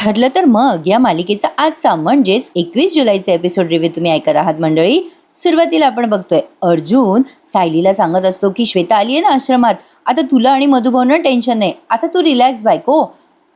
ठरलं तर मग या मालिकेचा आजचा म्हणजेच 21 जुलैचा एपिसोड रिव्ह्यू तुम्ही ऐकत आहात मंडळी. सुरुवातीला आपण बघतोय अर्जुन सायलीला सांगत असतो की श्वेता आली आहे ना आश्रमात, आता तुला आणि मधुभाऊंना टेन्शन नाही, आता तू रिलॅक्स बायको.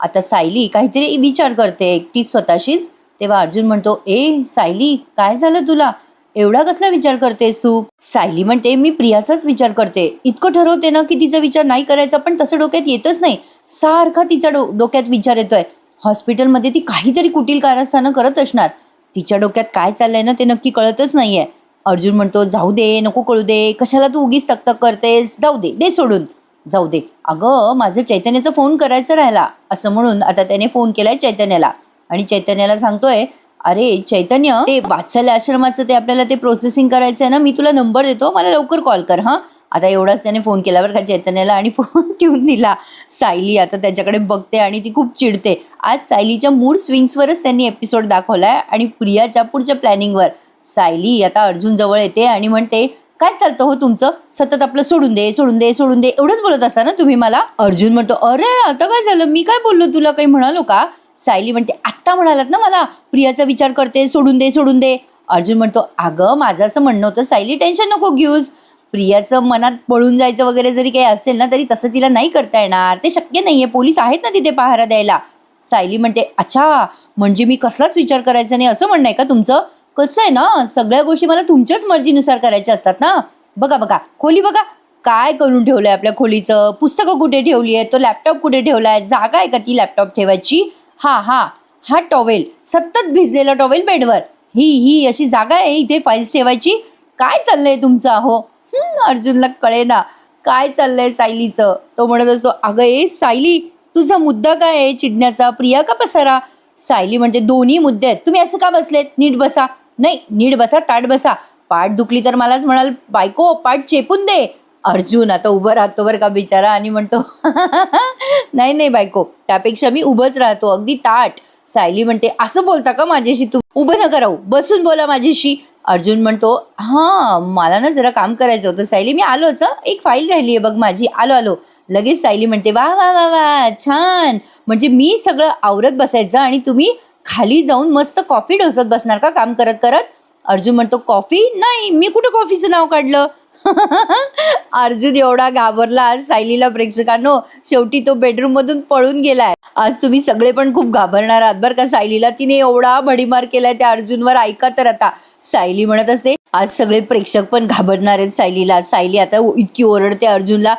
आता सायली काहीतरी विचार करते एकटी स्वतःशीच. तेव्हा अर्जुन म्हणतो, ए सायली काय झालं तुला, एवढा कसला विचार करतेस तू. सायली म्हणते, मी प्रियाचाच विचार करते. इतकं ठरवते ना की तिचा विचार नाही करायचा, पण तसं डोक्यात येतच नाही. सारखा तिचा डोक्यात विचार येतोय. हॉस्पिटलमध्ये ती काहीतरी कुटील कारस्थानं करत असणार. तिच्या डोक्यात काय चाललंय ना ते नक्की कळतच नाहीये. अर्जुन म्हणतो, जाऊ दे, नको कळू दे, कशाला तू उगीच तकतक करतेस, जाऊ दे, दे सोडून, जाऊ दे. अगं माझं चैतन्याचा फोन करायचा राहिला, असं म्हणून आता त्याने फोन केलाय चैतन्याला आणि चैतन्याला सांगतोय, अरे चैतन्य, ते वात्सल्य आश्रमाचं ते आपल्याला ते प्रोसेसिंग करायचं आहे ना, मी तुला नंबर देतो, मला लवकर कॉल कर हां. आता एवढाच त्याने फोन केल्यावर का चैतन्याला आणि फोन ठेवून दिला. सायली आता त्याच्याकडे बघते आणि ती खूप चिडते. आज सायलीच्या मूड स्विंग्सवरच त्यांनी एपिसोड दाखवलाय आणि प्रियाच्या पुढच्या प्लॅनिंगवर. सायली आता अर्जुन जवळ येते आणि म्हणते, काय चालतं हो तुमचं, सतत आपलं सोडून दे सोडून दे सोडून दे एवढंच बोलत असा ना तुम्ही मला. अर्जुन म्हणतो, अरे आता काय झालं, मी काय बोललो तुला, काही म्हणालो का. सायली म्हणते, आत्ता म्हणालात ना मला प्रियाचा विचार करते, सोडून दे सोडून दे. अर्जुन म्हणतो, अगं माझं असं म्हणणं होतं सायली, टेन्शन नको घेऊस. प्रियाचं मनात पळून जायचं वगैरे जरी काही असेल ना तरी तसं तिला नाही करता येणार, ते शक्य नाहीये, पोलीस आहेत ना तिथे पहारा द्यायला. सायली म्हणते, अच्छा म्हणजे मी कसलाच विचार करायचा नाही असं म्हणणं आहे का तुमचं. कसं आहे ना, सगळ्या गोष्टी मला तुमच्याच मर्जीनुसार करायच्या असतात ना. बघा बघा खोली बघा, काय करून ठेवलंय आपल्या खोलीचं, पुस्तकं कुठे ठेवली आहे, तो लॅपटॉप कुठे ठेवलाय, जागा आहे का ती लॅपटॉप ठेवायची. हा हा हा टॉवेल, सतत भिजलेला टॉवेल बेडवर, ही अशी जागा आहे इथे फाईल्स ठेवायची. काय चाललंय तुमचं अहो. अर्जुनला कळे ना काय चाललंय सायलीचं. तो म्हणत असतो, अगं ए सायली, तुझा मुद्दा काय आहे चिडण्याचा, प्रिया का पसारा. सायली म्हणते, दोन्ही मुद्दे आहेत, तुम्ही असं का बसलेत, नीट बसा. नाही नीट बसा, ताट बसा, पाठ दुखली तर मलाच म्हणाल बायको पाठ चेपून दे. अर्जुन आता उभं राहतो बरं का बिचारा आणि म्हणतो, नाही नाही बायको, त्यापेक्षा मी उभंच राहतो अगदी ताट. सायली म्हणते, असं बोलता का माझ्याशी, तू उभं नका राहू, बसून बोला माझ्याशी. अर्जुन म्हणतो, हां मला ना जरा काम करायचं होतं सायली, मी आलोच, एक फाईल राहिली आहे बघ माझी, आलो आलो. लगेच सायली म्हणते, वा वा वा वा छान, म्हणजे मी सगळं आवरत बसायचं आणि तुम्ही खाली जाऊन मस्त कॉफी ढोसत बसणार का काम करत करत. अर्जुन म्हणतो, कॉफी नाही, मी कुठं कॉफीचं नाव काढलं. अर्जुन एवढा घाबरला आज सायलीला प्रेक्षकांनो, शेवटी तो बेडरूम मधून पळून गेलाय. आज तुम्ही सगळे पण खूप घाबरणार आहात बरं का सायलीला, तिने एवढा भडीमार केलाय त्या अर्जुनवर, ऐका तर आता. सायली म्हणत असते, आज सगळे प्रेक्षक पण घाबरणार आहेत सायलीला. सायली आता इतकी ओरडते अर्जुनला,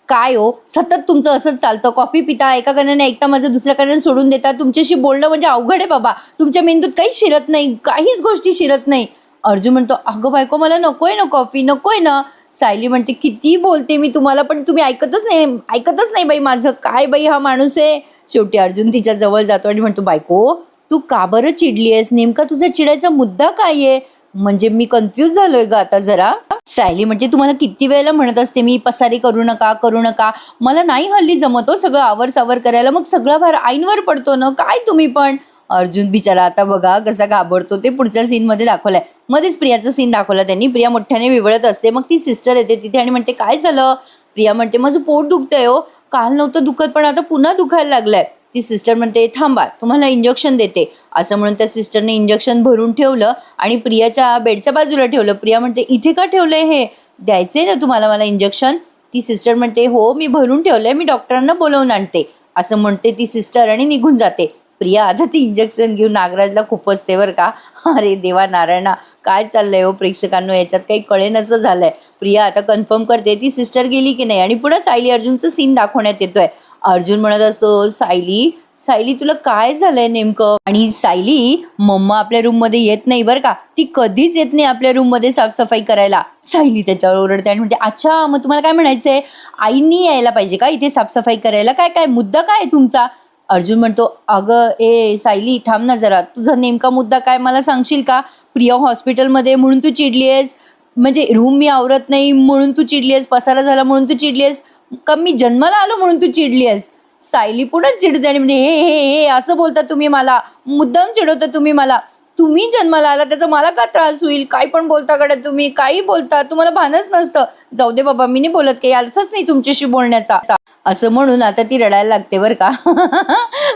काय हो सतत तुमचं असंच चालतं, कॉफी पिता, एका कानाने ऐकता माझं दुसऱ्या कानाने सोडून देता, तुमच्याशी बोलणं म्हणजे अवघड आहे बाबा, तुमच्या मेंदूत काहीच शिरत नाही, काहीच गोष्टी शिरत नाही. अर्जुन म्हणतो, अगं बायको मला नकोय ना कॉफी, नकोय ना. सायली म्हणते, किती बोलते मी तुम्हाला पण तुम्ही ऐकतच नाही बाई माझं, काय बाई हा माणूस आहे. शेवटी अर्जुन तिच्या जवळ जातो आणि म्हणतो, बायको तू का बरं चिडली आहेस, नेमका तुझा चिडायचा मुद्दा काय आहे, म्हणजे मी कन्फ्यूज झालोय ग आता जरा. सायली म्हणते, तुम्हाला किती वेळेला म्हणत असते मी पसारी करू नका, मला नाही हल्ली जमत हो सगळं आवर करायला, मग सगळा भार आईंवर पडतो ना, काय तुम्ही पण. अर्जुन बिचारा आता बघा कसा घाबरतो, ते पुढच्या सीन मध्ये दाखवलाय. मध्येच प्रियाचा सीन दाखवला त्यांनी. प्रिया मोठ्याने विवळत असते, मग ती सिस्टर येते तिथे आणि म्हणते, काय झालं. प्रिया म्हणते, माझं पोट दुखतंय हो, काल नव्हतं दुखत पण आता पुन्हा दुखायला लागलंय. ती सिस्टर म्हणते, थांबा तुम्हाला इंजेक्शन देते, असं म्हणून त्या सिस्टरने इंजेक्शन भरून ठेवलं आणि प्रियाच्या बेडच्या बाजूला ठेवलं. प्रिया म्हणते, इथे का ठेवलंय, हे द्यायचंय ना तुम्हाला मला इंजेक्शन. ती सिस्टर म्हणते, हो मी भरून ठेवलंय, मी डॉक्टरांना बोलवून आणते, असं म्हणते ती सिस्टर आणि निघून जाते. प्रिया आता ती इंजेक्शन घेऊन नागराजला खूप असते बरं का. अरे देवा नारायणा, काय चाललंय हो प्रेक्षकांनो, याच्यात काही कळेनसं झालंय. प्रिया आता कन्फर्म करते ती सिस्टर गेली की नाही आणि पुढे सायली अर्जुनचं सीन दाखवण्यात येतोय. अर्जुन म्हणत असो, सायली तुला काय झालंय नेमकं. आणि सायली, मम्मा आपल्या रूम मध्ये येत नाही बरं का, ती कधीच येत नाही आपल्या रूम मध्ये साफसफाई करायला. सायली त्याच्यावर ओरडते आणि म्हणते, अच्छा मग तुम्हाला काय म्हणायचंय, आईनी यायला पाहिजे का इथे साफसफाई करायला, काय मुद्दा काय आहे तुमचा. अर्जुन म्हणतो, अगं ए सायली थांब ना जरा, तुझा नेमका मुद्दा काय मला सांगशील का. प्रिया हॉस्पिटलमध्ये म्हणून तू चिडली आहेस, म्हणजे रूम मी आवरत नाही म्हणून तू चिडली आहेस, पसारा झाला म्हणून तू चिडली आहेस, का मी जन्माला आलो म्हणून तू चिडली आहेस. सायली पुन्हा चिडते आणि म्हणजे हे असं बोलता तुम्ही मला, मुद्दाम चिडवता तुम्ही मला. तुम्ही जन्माला आला त्याचा मला का त्रास होईल? काही पण बोलता गड्या तुम्ही, काही बोलता, तुम्हाला भानच नसतं. जाऊ दे बाबा, मी नाही बोलत, काही अर्थच नाही तुमच्याशी बोलण्याचा. असं म्हणून आता ती रडायला लागते बरं का.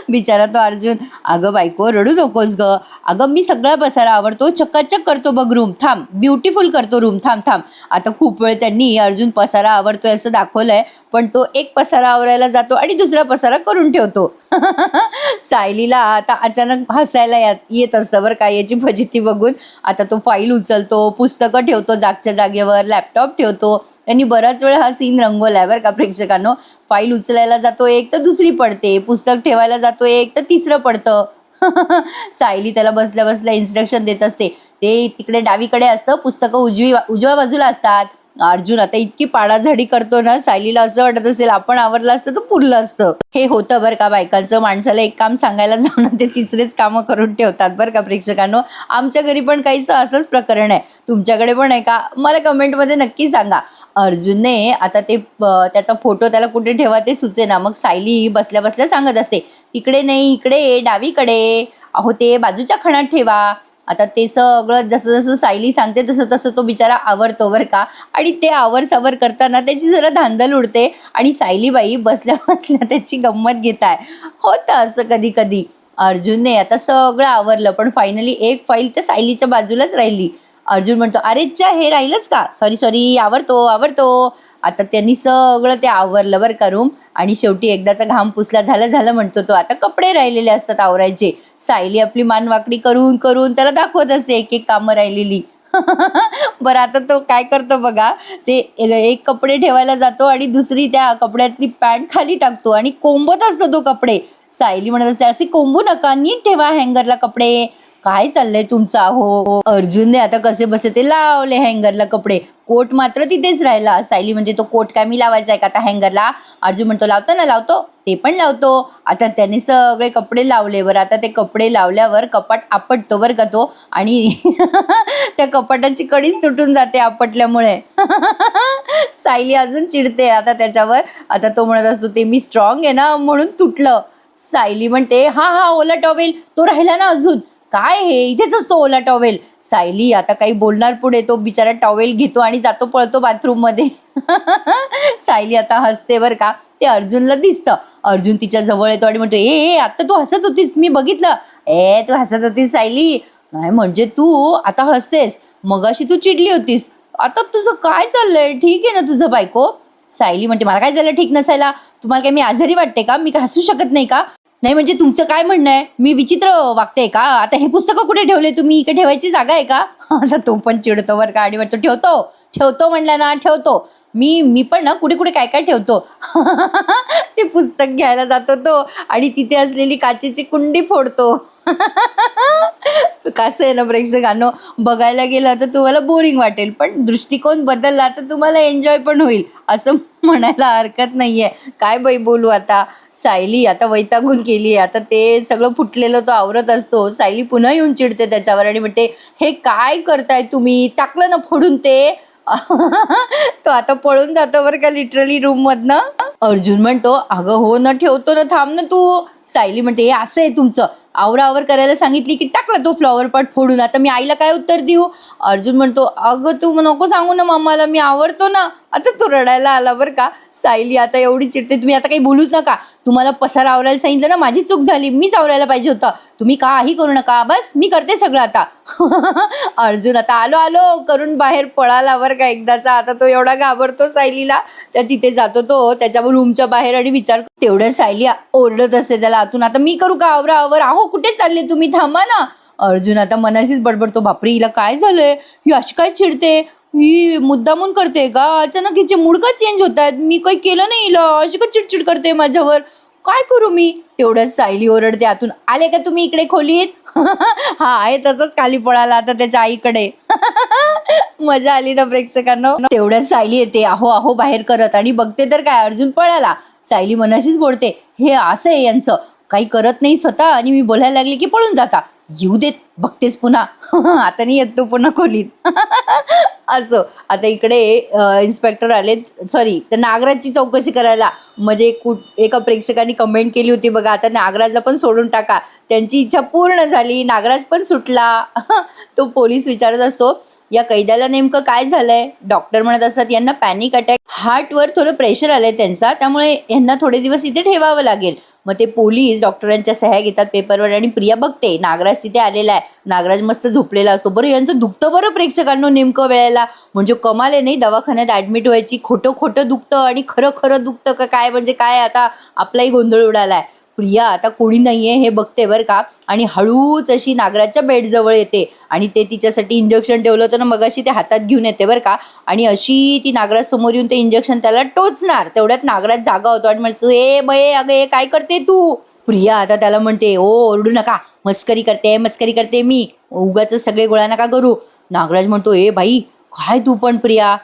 बिचारा तो अर्जुन, अगं बायको रडू नकोस ग, अगं मी सगळा पसारा आवडतो, चक्काचक करतो बघ रूम, थांब, ब्युटिफुल करतो रूम, थांब थांब. आता खूप वेळ त्यांनी अर्जुन पसारा आवडतोय असं दाखवलंय, पण तो एक पसारा आवरायला जातो आणि दुसरा पसारा करून ठेवतो. सायलीला आता अचानक हसायला येत असतं बरं का याची फजिती बघून. आता तो फाईल उचलतो, पुस्तकं ठेवतो जागच्या जागेवर, लॅपटॉप ठेवतो. त्यांनी बराच वेळ हा सीन रंगवलाय बरं का प्रेक्षकांनो. फाईल उचलायला जातो एक तर दुसरी पडते, पुस्तक ठेवायला जातो एक तर तिसरं पडतं. सायली त्याला बसल्या बसल्या इन्स्ट्रक्शन देत असते. ते तिकडे डावीकडे असतं, पुस्तकं उजव्या बाजूला असतात. अर्जुन आता इतकी पाडाझाडी करतो ना, सायलीला असं वाटत असेल आपण आवरलं असतं तर पुरलं असतं. हे होतं बरं का बायकांचं, माणसाला एक काम सांगायला जाऊन ते तिसरेच कामं करून ठेवतात बरं का प्रेक्षकांनो. आमच्या घरी पण काहीसं असंच प्रकरण आहे. तुमच्याकडे पण आहे का? मला कमेंटमध्ये नक्की सांगा. अर्जुनने आता ते त्याचा फोटो त्याला कुठे ठेवा ते सुचेना. मग सायली बसल्या बसल्या सांगत असते, तिकडे नाही इकडे डावीकडे, अहो ते बाजूच्या खणात ठेवा. आता ते सगळं जसं जसं सायली सांगते तसं तसं तो बिचारा आवरतो बरं का. आणि ते आवरसावर करताना त्याची जरा धांदल उडते आणि सायलीबाई बसल्या बसल्या त्याची गंमत घेत आहे. होतं असं कधी कधी. अर्जुनने आता सगळं आवरलं, पण फायनली एक फाईल तर सायलीच्या बाजूलाच राहिली. अर्जुन म्हणतो, अरे च्या हे राहीलच का, सॉरी सॉरी, आवरतो आवरतो. आता त्यांनी सगळं ते आवरलं बरं का रूम. आणि शेवटी एकदाचा घाम पुसला, झालं झालं म्हणतो तो. आता कपडे राहिलेले असतात आवरायचे. सायली आपली मान वाकडी करून करून त्याला दाखवत असते एक एक कामं राहिलेली. बरं आता तो काय करतो बघा, ते एक कपडे ठेवायला जातो आणि दुसरी त्या कपड्यातली पॅन्ट खाली टाकतो आणि कोंबत असतो तो कपडे. सायली म्हणत असते, असे कोंबू नका, नीट ठेवा हँगरला कपडे. काय चाललंय तुमचा हो? अर्जुनने आता कसे बसे ते लावले हँगरला कपडे. कोट मात्र तिथेच राहिला. सायली म्हणजे तो कोट काय मी लावायचा आहे का आता हँगरला? अर्जुन म्हणतो, लावतो ना लावतो, ते पण लावतो. आता त्याने सगळे कपडे लावले. बरं आता ते कपडे लावल्यावर कपाट आपटतो बरं का तो. आणि त्या कपाटाची कडीच तुटून जाते आपटल्यामुळे. सायली अजून चिडते आता त्याच्यावर. आता तो म्हणत असतो, ते मी स्ट्रॉंग आहे ना म्हणून तुटलं. सायली म्हणते, हा हा ओला टॉवेल तो राहिला ना अजून, काय हे इथेच असतो ओला टॉवेल. सायली आता काही बोलणार पुढे, तो बिचारा टॉवेल घेतो आणि जातो पळतो बाथरूम मध्ये. सायली आता हसते बरं का. ते अर्जुनला दिसतं. अर्जुन तिच्या जवळ येतो आणि म्हणतो, ए आता तू हसत होतीस मी बघितलं. तू हसत होतीस सायली? नाही म्हणजे तू आता हसतेस, मगाशी तू चिडली होतीस. आता तुझं काय चाललंय? ठीक आहे ना तुझं बायको? सायली म्हणते, मला काय झालं ठीक नसायला? तुम्हाला काय मी आजारी वाटते का? मी काय हसू शकत नाही का? नाही म्हणजे तुमचं काय म्हणणं आहे, मी विचित्र वागते का? आता हे पुस्तकं कुठे ठेवले तुम्ही? इकडे ठेवायची जागा आहे का? आता तो पण चिडतो बरं का आणि म्हणतो, ठेवतो ठेवतो म्हणलं ना ठेवतो. मी पण ना कुठे कुठे काय काय ठेवतो. ते पुस्तक घ्यायला जातो तो आणि तिथे असलेली काचेची कुंडी फोडतो. कसं आहे ना प्रेक्षकांनो, बघायला गेलं तर तुम्हाला बोरिंग वाटेल, पण दृष्टिकोन बदलला तर तुम्हाला एन्जॉय पण होईल असं म्हणायला हरकत नाहीये. काय बाई बोलू आता. सायली आता वैतागून गेली. आता ते सगळं फुटलेलं तो आवरत असतो. सायली पुन्हा येऊन चिडते त्याच्यावर आणि म्हणते, हे काय करताय तुम्ही? टाकलं ना फोडून ते. तो आता पळून जातो बरं का लिटरली रूम मधनं. अर्जुन म्हणतो, अगं हो ना ठेवतो ना, थांब ना तू. सायली म्हणते, हे असं आहे तुमचं, आवरावर करायला सांगितली की टाकला तो फ्लॉवर पॉट फोडून. आता मी आईला काय उत्तर देऊ? अर्जुन म्हणतो, अगं तू नको सांगू ना मम्माला, मी आवरतो ना. आता तो रडायला आला बरं का. सायली आता एवढी चिडते, तुम्ही आता काही बोलूच नका. तुम्हाला पसारा आवरायला सांगितलं ना, माझी चूक झाली, मीच आवरायला पाहिजे होतं. तुम्ही काही करू नका, बस मी करते सगळं आता. अर्जुन आता आलो आलो करून बाहेर पळाला बरं का एकदाचा. आता तो एवढा घाबरतो सायलीला. त्या तिथे जातो तो त्याच्या रूमच्या बाहेर आणि विचार, तेवढ्या सायली ओरडत असते त्याला आतून, आता मी करू का? आवरा आवर, अहो कुठे चालले तुम्ही, थांबा ना. अर्जुन आता मनाशीच बडबडतो, बापरे हिला काय झालंय, ही अशी काय चिडते, ही मुद्दामून करते का? अचानक हिचे मूड का चेंज होत आहेत? मी काही केलं नाही हिला, अशी का चिडचिड करते माझ्यावर, काय करू मी? तेवढ्याच सायली ओरडते आतून, आले का तुम्ही इकडे खोलीत? हा आहे तसंच खाली पळाला आता त्याच्या आईकडे. मजा आली ना प्रेक्षकांना. तेवढ्यात सायली येते अहो अहो बाहेर करत आणि बघते तर काय अर्जुन पळाला. सायली मनाशीच बोलते, हे असं आहे यांचं, काही करत नाही स्वतः आणि मी बोलायला लागले की पळून जाता. येऊ देत बघतेच पुन्हा. आता नाही येत तो पुन्हा खोलीत. असं. आता इकडे इन्स्पेक्टर आलेत, सॉरी त्या नागराजची चौकशी करायला. म्हणजे एका प्रेक्षकाने कमेंट केली होती बघा, आता नागराजला पण सोडून टाका. त्यांची इच्छा पूर्ण झाली, नागराज पण सुटला. तो पोलीस विचारत असतो, या कैद्याला नेमकं काय झालंय? डॉक्टर म्हणत असतात, यांना पॅनिक अटॅक, हार्टवर थोडं प्रेशर आलंय त्यांचा, त्यामुळे यांना थोडे दिवस इथे ठेवावं लागेल. मग ते पोलीस डॉक्टरांच्या सह्या घेतात पेपरवर आणि प्रिया बघते नागराज तिथे आलेला आहे. नागराज मस्त झोपलेला असतो. बरं यांचं दुखतं बरं प्रेक्षकांनो नेमकं वेळेला, म्हणजे कमाल आहे नाही. दवाखान्यात ॲडमिट व्हायची, खोटं खोटं दुखतं आणि खरं खरं दुखतं का काय, म्हणजे काय आता आपलाही गोंधळ उडालाय. प्रिया आता कोणी नाहीये हे बघते बरं का, आणि हळूच अशी नागराजच्या बेडजवळ येते आणि ते तिच्यासाठी इंजेक्शन ठेवलं होतं ना मगाशी, ते हातात घेऊन येते बरं का. आणि अशी ती नागराज समोर येऊन ते इंजेक्शन त्याला टोचणार, तेवढ्यात नागराज जागा होतो आणि म्हणतो, हे बये अगं हे काय करते तू? प्रिया आता त्याला म्हणते, ओ ओरडू नका, मस्करी करते मी, उगाच सगळे गोळा नका करू. नागराज म्हणतो, ए बाई काय तू पण प्रिया,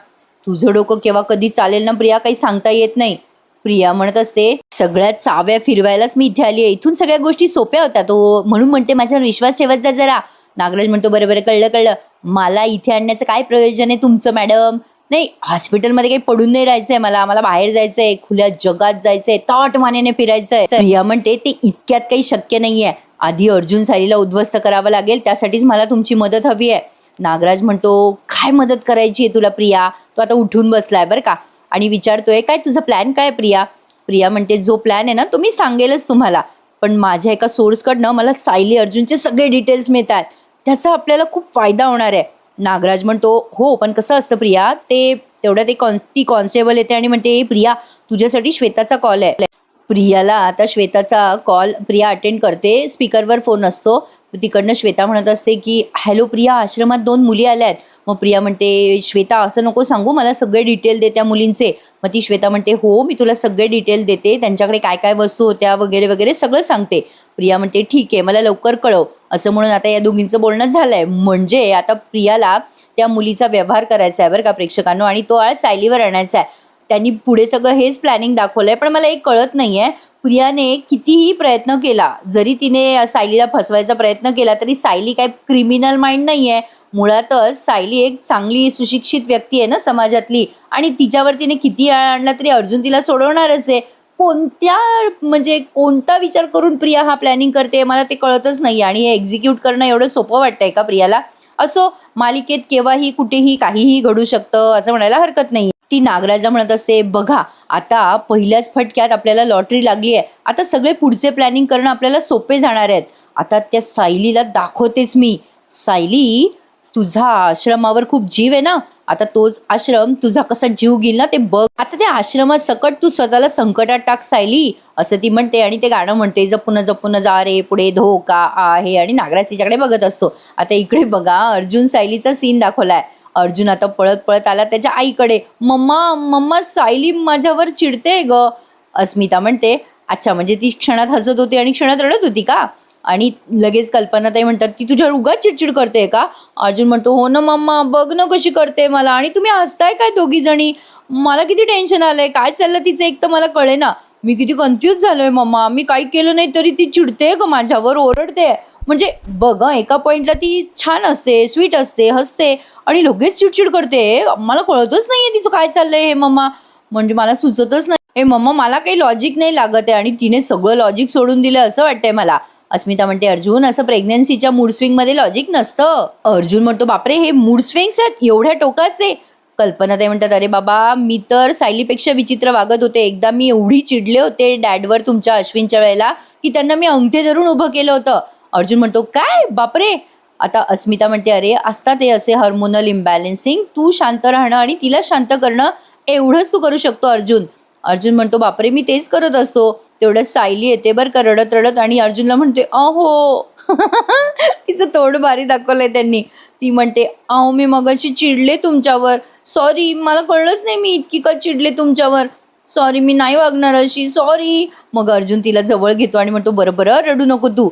तुझं डोकं केव्हा कधी चालेल ना प्रिया, काही सांगता येत नाही. प्रिया म्हणत असते, सगळ्यात चाव्या फिरवायलाच मी इथे आली आहे, इथून सगळ्या गोष्टी सोप्या होत्या तो, म्हणून म्हणते माझ्यावर विश्वास ठेवत जा जरा. नागराज म्हणतो, बरं बरं कळलं, मला इथे आणण्याचं काय प्रयोजन आहे तुमचं मॅडम? नाही, हॉस्पिटलमध्ये काही पडून नाही राहायचंय मला बाहेर जायचंय, खुल्या जगात जायचंय, ताट मानेने फिरायचंय. प्रिया म्हणते, ते इतक्यात काही शक्य नाहीये, आधी अर्जुन सायलीला उद्ध्वस्त करावं लागेल, त्यासाठीच मला तुमची मदत हवी आहे. नागराज म्हणतो, काय मदत करायची आहे तुला प्रिया? तो आता उठून बसलाय बरं का आणि विचारतोय, काय तुझा प्लॅन काय प्रिया? प्रिया म्हणते, जो प्लॅन आहे ना तो मी सांगेलच तुम्हाला, पण माझ्या एका सोर्सकडनं मला सायली अर्जुनचे सगळे डिटेल्स मिळतात, त्याचा आपल्याला खूप फायदा होणार आहे. नागराज म्हणतो, हो पण कसं असतं प्रिया? ते तेवढ्यात ती कॉन्स्टेबल येते आणि म्हणते, प्रिया तुझ्यासाठी श्वेताचा कॉल आहे. प्रियाला आता श्वेताचा कॉल प्रिया अटेंड करते, स्पीकरवर फोन असतो. तिकडनं श्वेता म्हणत असते की, हॅलो प्रिया, आश्रमात 2 मुली आल्या आहेत. मग प्रिया म्हणते, श्वेता असं नको सांगू, मला सगळे डिटेल दे त्या मुलींचे. मग ती श्वेता म्हणते, हो मी तुला सगळे डिटेल देते, त्यांच्याकडे काय काय वस्तू होत्या वगैरे वगैरे सगळं सांगते. प्रिया म्हणते, ठीक आहे, मला लवकर कळव. असं म्हणून आता या दोघींचं बोलणं झालंय. म्हणजे आता प्रियाला त्या मुलीचा व्यवहार करायचा आहे बरं का प्रेक्षकांनो, आणि तो आज सायलीवर आणायचा आहे. त्यांनी पुढे सगळं हेच प्लॅनिंग दाखवलंय. पण मला एक कळत नाहीये, प्रियाने कितीही प्रयत्न केला, जरी तिने सायलीला फसवायचा प्रयत्न केला, तरी सायली काय क्रिमिनल माइंड नाहीये. मुळातच सायली एक चांगली सुशिक्षित व्यक्ती आहे ना समाजातली, आणि तिच्यावर तिने किती आळ आणला तरी अर्जुन तिला सोडवणारच आहे. कोणता विचार करून प्रिया हा प्लॅनिंग करते मला ते कळतच नाही. आणि हे एक्झिक्यूट करणं एवढं सोपं वाटतंय का प्रियाला? असो, मालिकेत केव्हाही कुठेही काहीही घडू शकतं असं म्हणायला हरकत नाही. ती नागराजला म्हणत असते, बघा आता पहिल्याच फटक्यात आपल्याला लॉटरी लागली आहे, आता सगळे पुढचे प्लॅनिंग करणं आपल्याला सोपे जाणार आहेत. आता त्या सायलीला दाखवतेच मी. सायली, तुझा आश्रमावर खूप जीव आहे ना, आता तोच आश्रम तुझा कसा जीव घेईल ना ते बघ. आता त्या आश्रमात सकट तू स्वतःला संकटात टाक सायली, असं ती म्हणते. आणि ते गाणं म्हणते, जपून जपून जा रे पुढे धोका आहे, आणि नागराज तिच्याकडे बघत असतो. आता इकडे बघा, अर्जुन सायलीचा सीन दाखवलाय. अर्जुन आता पळत पळत आला त्याच्या आईकडे. मम्मा सायली माझ्यावर चिडते ग. अस्मिता म्हणते, अच्छा म्हणजे ती क्षणात हसत होती आणि क्षणात रडत होती का? आणि लगेच कल्पनाताई म्हणतात, ती तुझ्यावर उगाच चिडचिड करते का? अर्जुन म्हणतो, हो ना मम्मा, बघ ना कशी करते मला, आणि तुम्ही हसताय काय दोघी जणी? मला किती टेन्शन आलंय, काय चाललं तिचं एक तर मला कळे ना. मी किती कन्फ्यूज झालोय मम्मा, मी काही केलं नाही तरी ती चिडते ग माझ्यावर, ओरडते. म्हणजे बघ, एका पॉइंटला ती छान असते, स्वीट असते, हसते, आणि लगेच चिडचिड करते. मला कळतच नाहीये तिचं काय चाललंय हे मम्मा, म्हणजे मला सुचतच नाही. हे मम्मा, मला काही लॉजिक नाही लागत आहे, आणि तिने सगळं लॉजिक सोडून दिलं असं वाटतंय मला. अस्मिता म्हणते, अर्जुन असं प्रेग्नन्सीच्या मूड स्विंग मध्ये लॉजिक नसतं. अर्जुन म्हणतो, बापरे हे मूड स्विंग्स आहेत एवढ्या टोकाचे? कल्पनाताई म्हणतात, अरे बाबा, मी तर सायलीपेक्षा विचित्र वागत होते. एकदा मी एवढी चिडले होते डॅडवर तुमच्या अश्विनच्या वेळेला की त्यांना मी अंगठे धरून उभं केलं होतं. अर्जुन म्हणतो, काय बापरे? आता अस्मिता म्हणते, अरे असतात हे असे हार्मोनल इम्बॅलन्सिंग, तू शांत राहणं आणि तिला शांत करणं एवढंच तू करू शकतो अर्जुन. अर्जुन म्हणतो, बापरे मी तेच करत असतो. तेवढ्यात सायली येते बरं का रडत रडत, आणि अर्जुनला म्हणते, अहो. तिचं तोंड भारी दाखवलंय त्यांनी. ती म्हणते, अहो मी मगाशी चिडले तुमच्यावर, सॉरी, मला कळलंच नाही मी इतकी का चिडले तुमच्यावर, सॉरी, मी नाही वागणार अशी, सॉरी. मग अर्जुन तिला जवळ घेतो आणि म्हणतो, बरं बरं रडू नको तू.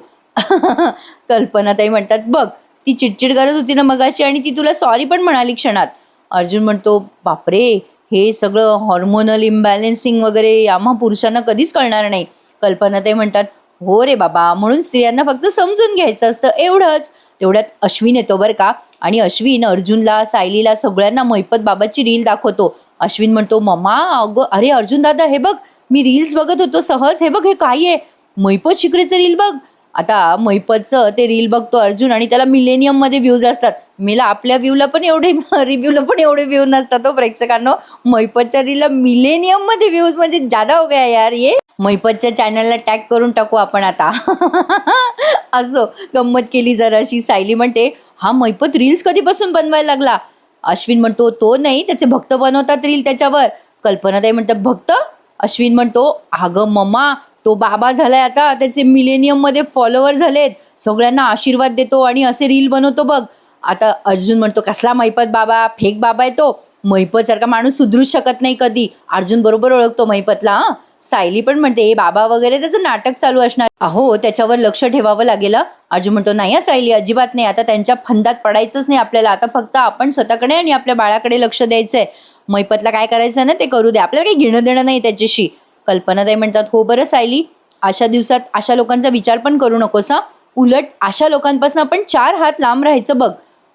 कल्पनाताई म्हणतात, बघ ती चिडचिड करत होती ना मगाशी, आणि ती तुला सॉरी पण म्हणाली क्षणात. अर्जुन म्हणतो, बापरे, हे सगळं हॉर्मोनल इम्बॅलन्सिंग वगैरे आम्हा पुरुषांना कधीच कळणार नाही. कल्पनाताई म्हणतात, हो रे बाबा, म्हणून स्त्रियांना फक्त समजून घ्यायचं असतं एवढंच. तेवढ्यात अश्विन येतो बरं का. आणि अश्विन अर्जुनला, सायलीला, सगळ्यांना महिपत बाबाची रील दाखवतो. अश्विन म्हणतो, मम्मा अगं अरे अर्जुन दादा हे बघ, मी रील्स बघत होतो सहज, हे बघ हे काय आहे, महिपत शिकरेचं रील बघ. आता महिपतचं ते रील बघतो अर्जुन आणि त्याला मिलेनियम मध्ये व्ह्यूज असतात. मेला आपल्या व्ह्यूला पण एवढे रिव्ह्यूला पण एवढे व्ह्यू नसतात तो प्रेक्षकांनो. महिपतच्या रीलला मिलेनियम मध्ये व्ह्यूज म्हणजे जादा हो गया यार ये. महिपतच्या चॅनलला टॅग करून टाकू आपण आता. असो गंमत केली जराशी. सायली म्हणते, हा महिपत रील्स कधीपासून बनवायला लागला? अश्विन म्हणतो, तो नाही, त्याचे भक्त बनवतात रील त्याच्यावर. कल्पनाताई म्हणतात, भक्त? अश्विन म्हणतो, अगं मम्मा तो बाबा झालाय आता, त्याचे मिलेनियम मध्ये फॉलोअर झालेत, सगळ्यांना आशीर्वाद देतो आणि असे रील बनवतो बघ. आता अर्जुन म्हणतो, कसला महिपत बाबा, फेक बाबा आहे तो, महिपत सारखा माणूस सुधरूच शकत नाही कधी. अर्जुन बरोबर ओळखतो महिपतला. सायली पण म्हणते, हे बाबा वगैरे त्याचं नाटक चालू असणार, अहो त्याच्यावर लक्ष ठेवावं लागेल. अर्जुन म्हणतो, नाही सायली अजिबात नाही, आता त्यांच्या फंदात पडायचंच नाही आपल्याला, आता फक्त आपण स्वतःकडे आणि आपल्या बाळाकडे लक्ष द्यायचंय. महिपतला काय करायचं ना ते करू दे, आपल्याला काही घेणं देणं नाही त्याच्याशी. कल्पनाताई म्हणतात, हो बरं सायली, अशा दिवसात अशा लोकांचा विचार पण करू नकोस हा, उलट अशा लोकांपासून आपण 4 हात लांब राहायचं बघ.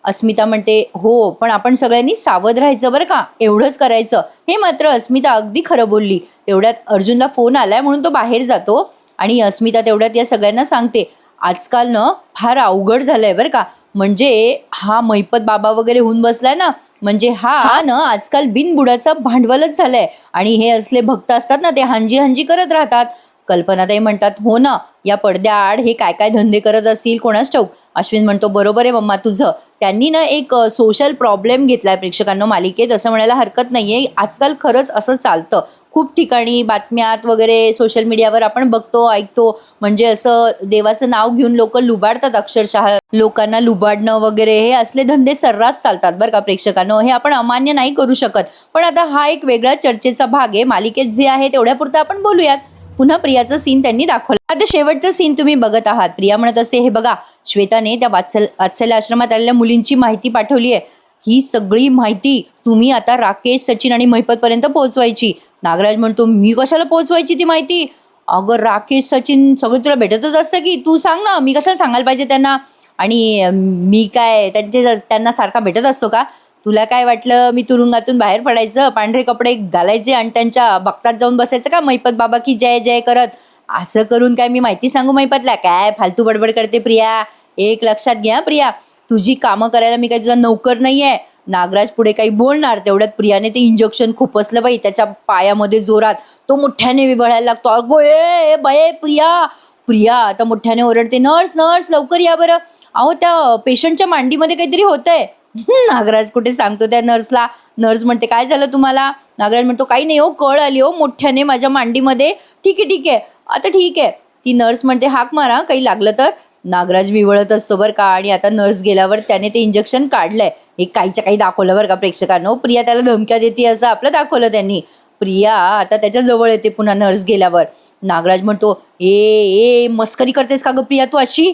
अस्मिता म्हणते, हो पण आपण सगळ्यांनी सावध राहायचं बरं का, एवढंच करायचं. हे मात्र अस्मिता अगदी खरं बोलली. तेवढ्यात अर्जुनला फोन आलाय म्हणून तो बाहेर जातो आणि अस्मिता तेवढ्यात या सगळ्यांना सांगते, आजकाल न फार अवघड झालंय बरं का, म्हणजे हा महिपत बाबा वगैरे होऊन बसलाय ना, म्हणजे हा न आजकाल बिनबुडाचा भांडवलच झालंय आणि हे असले भक्त असतात ना ते हांजी हांजी करत राहतात. कल्पनाताई म्हणतात, हो ना, या पडद्याआड हे काय काय धंदे करत असतील कोणास ठाऊक. अश्विन म्हणतो, बरोबर आहे मम्मा तुझं, त्यांनी ना एक सोशल प्रॉब्लेम घेतलाय प्रेक्षकांना मालिकेत, असं म्हणायला हरकत नाहीये. आजकाल खरंच असं चालतं खूप ठिकाणी, बातम्यात वगैरे सोशल मीडियावर आपण बघतो ऐकतो, म्हणजे असं देवाचं नाव घेऊन लोक लुबाडतात, अक्षरशः लोकांना लुबाडणं वगैरे, हे असले धंदे सर्रास चालतात बरं का प्रेक्षकांनो, हे आपण अमान्य नाही करू शकत. पण आता हा एक वेगळा चर्चेचा भाग आहे, मालिकेत जे आहे तेवढ्यापुरतं आपण बोलूयात. पुन्हा प्रियाचं सीन त्यांनी दाखवलं. आता शेवटचं सीन तुम्ही बघत आहात. प्रिया म्हणत असते, हे बघा श्वेताने त्या वात्सल्य आश्रमात आलेल्या मुलींची माहिती पाठवली आहे, ही सगळी माहिती तुम्ही आता राकेश, सचिन आणि महिपत पर्यंत पोहोचवायची. नागराज म्हणतो, मी कशाला पोहोचवायची ती माहिती? अगं राकेश, सचिन सगळे तुला भेटतच असतं की, तू सांग ना, मी कशाला सांगायला पाहिजे त्यांना? आणि मी काय त्यांना सारखा भेटत असतो का? तुला काय वाटलं मी तुरुंगातून बाहेर पडायचं, पांढरे कपडे घालायचे आणि त्यांच्या भक्तात जाऊन बसायचं का, महिपत बाबा की जय जय करत? असं करून काय मी माहिती सांगू महिपतला? काय फालतू बडबड करते प्रिया. एक लक्षात घ्या प्रिया, तुझी कामं करायला मी काही तुझा नौकर नाहीये. नागराज पुढे काही बोलणार, तेवढ्यात प्रियाने ते इंजेक्शन खुपसलं बाई त्याच्या पायामध्ये जोरात. तो मोठ्याने विवळायला लागतो. अगो ए बाये प्रिया. प्रिया आता मोठ्याने ओरडते, नर्स नर्स लवकर या बरं, अहो त्या पेशंटच्या मांडीमध्ये काहीतरी होतंय. नागराज कुठे सांगतो त्या नर्सला. नर्स म्हणते, काय झालं तुम्हाला? नागराज म्हणतो, काही नाही हो, कळ आली हो मोठ्याने माझ्या मांडीमध्ये. ठीक आहे ठीक आहे, आता ठीक आहे. ती नर्स म्हणते, हाक मारा काही लागलं तर. नागराज विवळत असतो बरं का, आणि आता नर्स गेल्यावर त्याने ते इंजेक्शन काढलंय. हे काहीच्या काही दाखवलं बरं का प्रेक्षकांनो. प्रिया त्याला धमक्या देते असं आपलं दाखवलं त्यांनी. प्रिया आता त्याच्या जवळ येते पुन्हा नर्स गेल्यावर. नागराज म्हणतो, ए मस्करी करतेस का ग प्रिया तू अशी?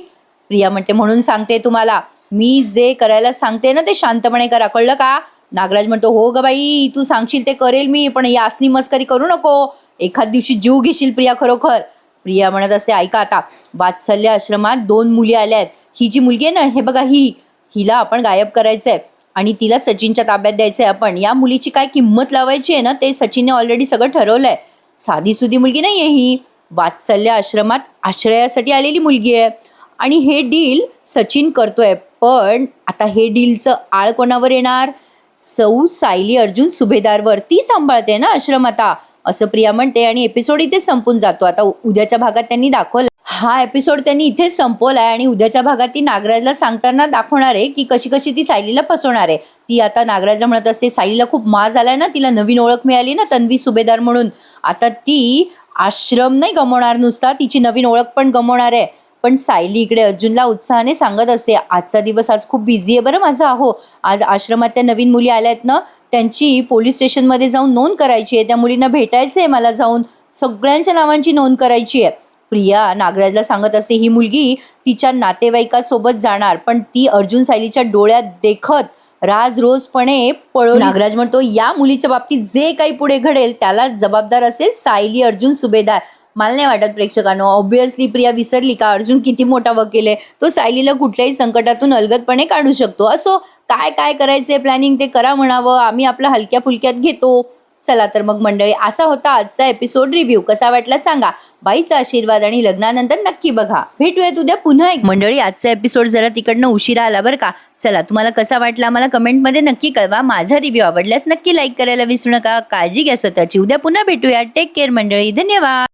प्रिया म्हणते, म्हणून सांगते तुम्हाला, मी जे करायला सांगते ना ते शांतपणे करा, कळलं का? नागराज म्हणतो, हो ग बाई तू सांगशील ते करेल मी, पण या असली मस्करी करू नको, एखाद दिवशी जीव घेशील प्रिया खरोखर. प्रिया म्हणत असते, ऐका आता, वात्सल्य आश्रमात 2 मुली आल्या आहेत. ही जी मुलगी आहे ना, हे बघा हिला आपण गायब करायचंय आणि तिला सचिनच्या ताब्यात द्यायचंय आपण. या मुलीची काय किंमत लावायची आहे ना ते सचिनने ऑलरेडी सगळं ठरवलंय. साधी सुधी मुलगी नाहीये ही, वात्सल्य आश्रमात आश्रयासाठी आलेली मुलगी आहे आणि हे डील सचिन करतोय. पण आता हे डीलचं आळ कोणावर येणार? सौ सायली अर्जुन सुभेदारवर, ती सांभाळते ना आश्रम आता, असं प्रिया म्हणते. आणि एपिसोड इथेच संपून जातो. आता उद्याच्या भागात त्यांनी दाखवलं, हा एपिसोड त्यांनी इथेच संपवलाय आणि उद्याच्या भागात ती नागराजला सांगताना दाखवणार आहे की कशी कशी ती सायलीला फसवणार आहे. ती आता नागराजला म्हणत असते, सायलीला खूप माज आलाय ना, तिला नवीन ओळख मिळाली ना तन्वी सुभेदार म्हणून, आता ती आश्रम नाही गमावणार नुसता, तिची नवीन ओळख पण गमावणार आहे. पण सायली इकडे अर्जुनला उत्साहाने सांगत असते, आजचा दिवस आज खूप बिझी आहे बरं माझा. अहो आज आश्रमात त्या नवीन मुली आल्या आहेत ना, त्यांची पोलीस स्टेशनमध्ये जाऊन नोंद करायची आहे, त्या मुलींना भेटायचं आहे मला, जाऊन सगळ्यांच्या नावांची नोंद करायची आहे. प्रिया नागराजला सांगत असते, ही मुलगी तिच्या नातेवाईकासोबत जाणार, पण ती अर्जुन सायलीच्या डोळ्यात देखत राजरोजपणे पळवली. नागराज म्हणतो, या मुलीच्या बाबतीत जे काही पुढे घडेल त्याला जबाबदार असेल सायली अर्जुन सुभेदार. मला नाही वाटत प्रेक्षकांनो, ऑब्व्हियसली प्रिया विसरली का अर्जुन किती मोठा वकील आहे, तो सायलीला कुठल्याही संकटातून अलगदपणे काढू शकतो. असो, काय काय करायचंय प्लॅनिंग ते करा म्हणावं, आम्ही आपला हलक्या फुलक्यात घेतो. चला तर मग मंडळी, असा होता आजचा एपिसोड रिव्ह्यू. कसा वाटला सांगा. बाईचा आशीर्वाद आणि लग्नानंतर नक्की बघा. भेटूयात उद्या पुन्हा एक. मंडळी, आजचा एपिसोड जरा तिकडनं उशिरा आला बरं का. चला, तुम्हाला कसा वाटला मला कमेंटमध्ये नक्की कळवा. माझा रिव्ह्यू आवडल्यास नक्की लाईक करायला विसरू नका. काळजी घ्या स्वतःची. उद्या पुन्हा भेटूया. टेक केअर मंडळी. धन्यवाद.